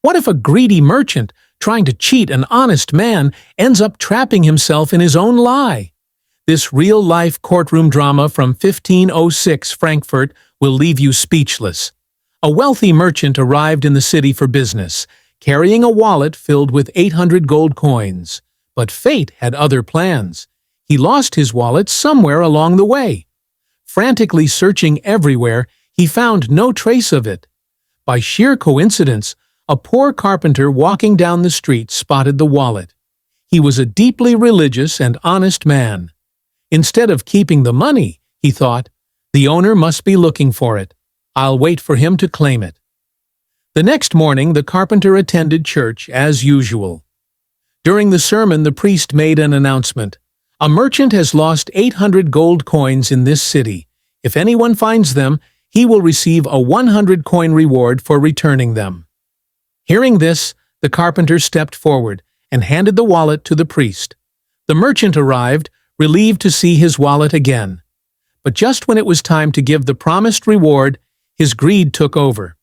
What if a greedy merchant, trying to cheat an honest man, ends up trapping himself in his own lie? This real-life courtroom drama from 1506 Frankfurt will leave you speechless. A wealthy merchant arrived in the city for business, carrying a wallet filled with 800 gold coins. But fate had other plans. He lost his wallet somewhere along the way. Frantically searching everywhere, he found no trace of it. By sheer coincidence, a poor carpenter walking down the street spotted the wallet. He was a deeply religious and honest man. Instead of keeping the money, he thought, the owner must be looking for it. I'll wait for him to claim it. The next morning, the carpenter attended church as usual. During the sermon, the priest made an announcement. A merchant has lost 800 gold coins in this city. If anyone finds them, he will receive a 100-coin reward for returning them. Hearing this, the carpenter stepped forward and handed the wallet to the priest. The merchant arrived, relieved to see his wallet again. But just when it was time to give the promised reward, his greed took over.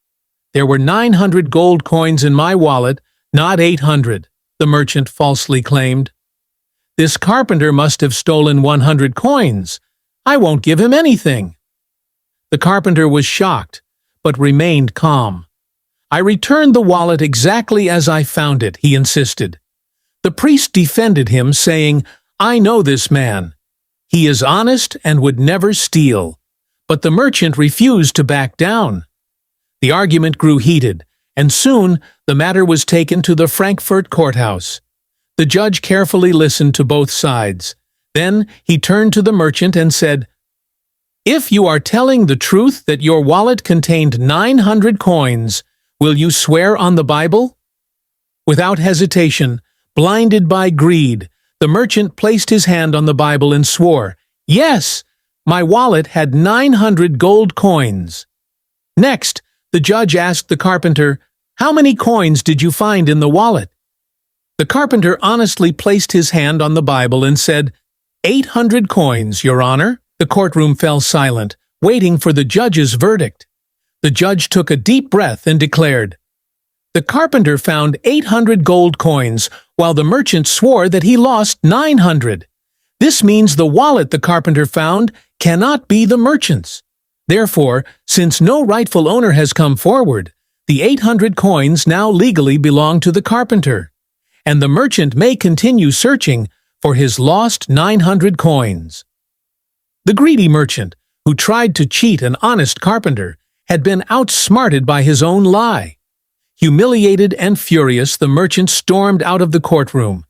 There were 900 gold coins in my wallet, not 800, the merchant falsely claimed. This carpenter must have stolen 100 coins. I won't give him anything. The carpenter was shocked, but remained calm. I returned the wallet exactly as I found it, he insisted. The priest defended him, saying, I know this man. He is honest and would never steal. But the merchant refused to back down. The argument grew heated, and soon the matter was taken to the Frankfurt courthouse. The judge carefully listened to both sides. Then he turned to the merchant and said, If you are telling the truth that your wallet contained 900 coins, will you swear on the Bible? Without hesitation, blinded by greed, the merchant placed his hand on the Bible and swore, Yes, my wallet had 900 gold coins. Next, the judge asked the carpenter, How many coins did you find in the wallet? The carpenter honestly placed his hand on the Bible and said, 800 coins, Your Honor. The courtroom fell silent, waiting for the judge's verdict. The judge took a deep breath and declared, The carpenter found 800 gold coins, while the merchant swore that he lost 900. This means the wallet the carpenter found cannot be the merchant's. Therefore, since no rightful owner has come forward, the 800 coins now legally belong to the carpenter, and the merchant may continue searching for his lost 900 coins. The greedy merchant, who tried to cheat an honest carpenter, had been outsmarted by his own lie. Humiliated and furious, the merchant stormed out of the courtroom.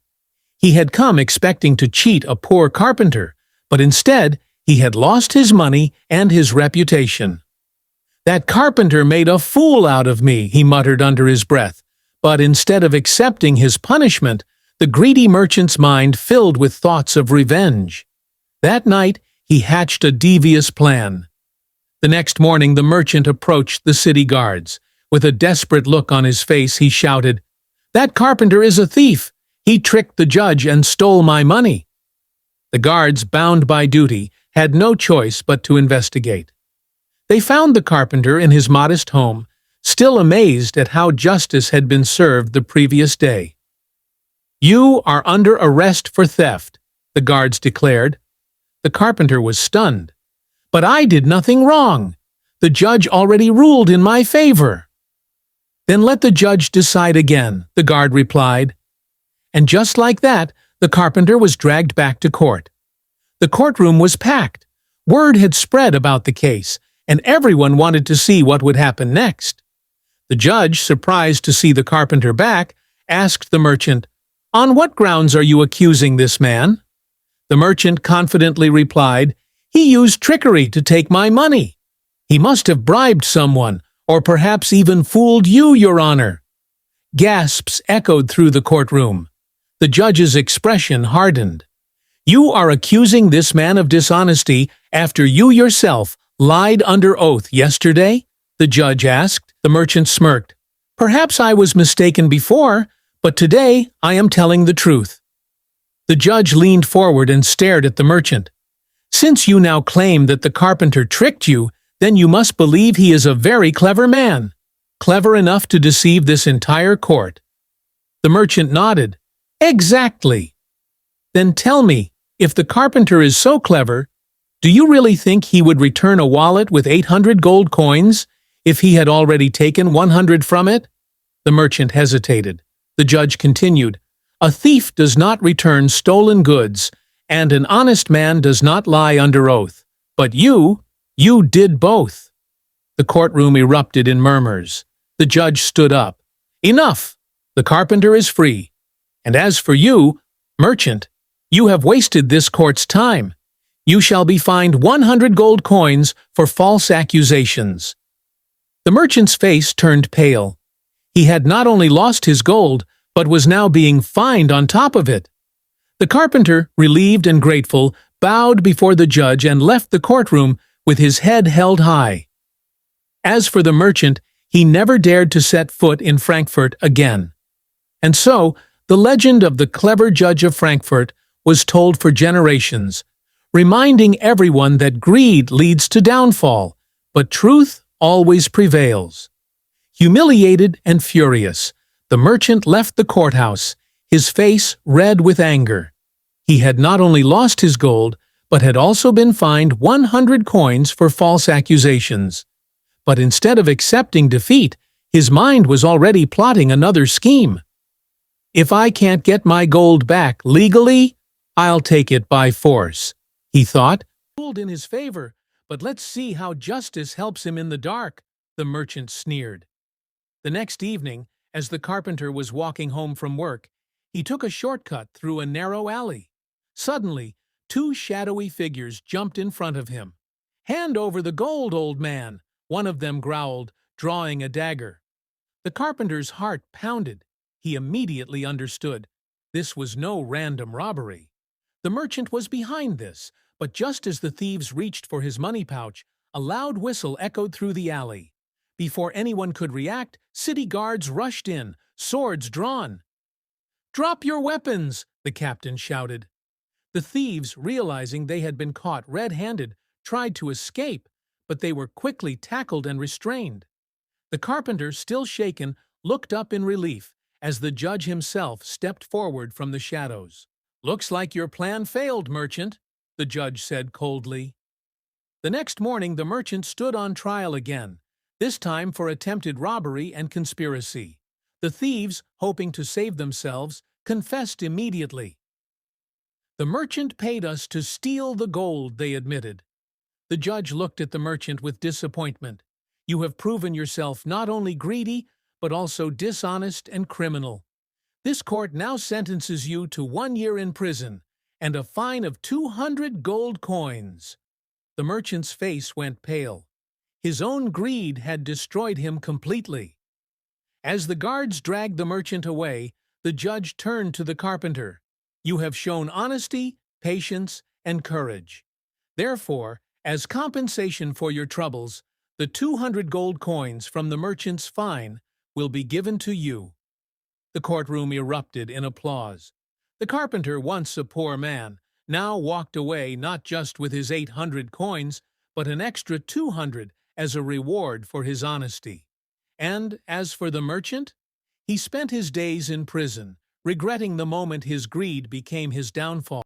He had come expecting to cheat a poor carpenter, but instead he had lost his money and his reputation. That carpenter made a fool out of me, he muttered under his breath. But instead of accepting his punishment, the greedy merchant's mind filled with thoughts of revenge. That night, he hatched a devious plan. The next morning, the merchant approached the city guards. With a desperate look on his face, he shouted, That carpenter is a thief! He tricked the judge and stole my money. The guards, bound by duty, had no choice but to investigate. They found the carpenter in his modest home, still amazed at how justice had been served the previous day. You are under arrest for theft, the guards declared. The carpenter was stunned. But I did nothing wrong. The judge already ruled in my favor. Then let the judge decide again, the guard replied. And just like that, the carpenter was dragged back to court. The courtroom was packed. Word had spread about the case, and everyone wanted to see what would happen next. The judge, surprised to see the carpenter back, asked the merchant, On what grounds are you accusing this man? The merchant confidently replied, He used trickery to take my money. He must have bribed someone, or perhaps even fooled you, Your Honor. Gasps echoed through the courtroom. The judge's expression hardened. You are accusing this man of dishonesty after you yourself lied under oath yesterday? The judge asked. The merchant smirked. Perhaps I was mistaken before, but today I am telling the truth. The judge leaned forward and stared at the merchant. Since you now claim that the carpenter tricked you, then you must believe he is a very clever man. Clever enough to deceive this entire court? The merchant nodded. Exactly. Then tell me, if the carpenter is so clever, do you really think he would return a wallet with 800 gold coins if he had already taken 100 from it? The merchant hesitated. The judge continued, A thief does not return stolen goods, and an honest man does not lie under oath. But you did both. The courtroom erupted in murmurs. The judge stood up. Enough! The carpenter is free. And as for you, merchant, you have wasted this court's time. You shall be fined 100 gold coins for false accusations. The merchant's face turned pale. He had not only lost his gold, but was now being fined on top of it. The carpenter, relieved and grateful, bowed before the judge and left the courtroom with his head held high. As for the merchant, he never dared to set foot in Frankfurt again. And so, the legend of the clever judge of Frankfurt was told for generations, reminding everyone that greed leads to downfall, but truth always prevails. Humiliated and furious, the merchant left the courthouse, his face red with anger. He had not only lost his gold, but had also been fined 100 coins for false accusations. But instead of accepting defeat, his mind was already plotting another scheme. If I can't get my gold back legally, I'll take it by force, he thought. Ruled in his favor, but let's see how justice helps him in the dark, the merchant sneered. The next evening, as the carpenter was walking home from work, he took a shortcut through a narrow alley. Suddenly, two shadowy figures jumped in front of him. Hand over the gold, old man, one of them growled, drawing a dagger. The carpenter's heart pounded. He immediately understood. This was no random robbery. The merchant was behind this, but just as the thieves reached for his money pouch, a loud whistle echoed through the alley. Before anyone could react, city guards rushed in, swords drawn. "Drop your weapons!" the captain shouted. The thieves, realizing they had been caught red-handed, tried to escape, but they were quickly tackled and restrained. The carpenter, still shaken, looked up in relief as the judge himself stepped forward from the shadows. "Looks like your plan failed, merchant," the judge said coldly. The next morning the merchant stood on trial again, this time for attempted robbery and conspiracy. The thieves, hoping to save themselves, confessed immediately. "The merchant paid us to steal the gold," they admitted. The judge looked at the merchant with disappointment. "You have proven yourself not only greedy, but also dishonest and criminal. This court now sentences you to 1 year in prison and a fine of 200 gold coins." The merchant's face went pale. His own greed had destroyed him completely. As the guards dragged the merchant away, the judge turned to the carpenter. "You have shown honesty, patience, and courage. Therefore, as compensation for your troubles, the 200 gold coins from the merchant's fine will be given to you." The courtroom erupted in applause. The carpenter, once a poor man, now walked away not just with his 800 coins, but an extra 200 as a reward for his honesty. And as for the merchant, he spent his days in prison, regretting the moment his greed became his downfall.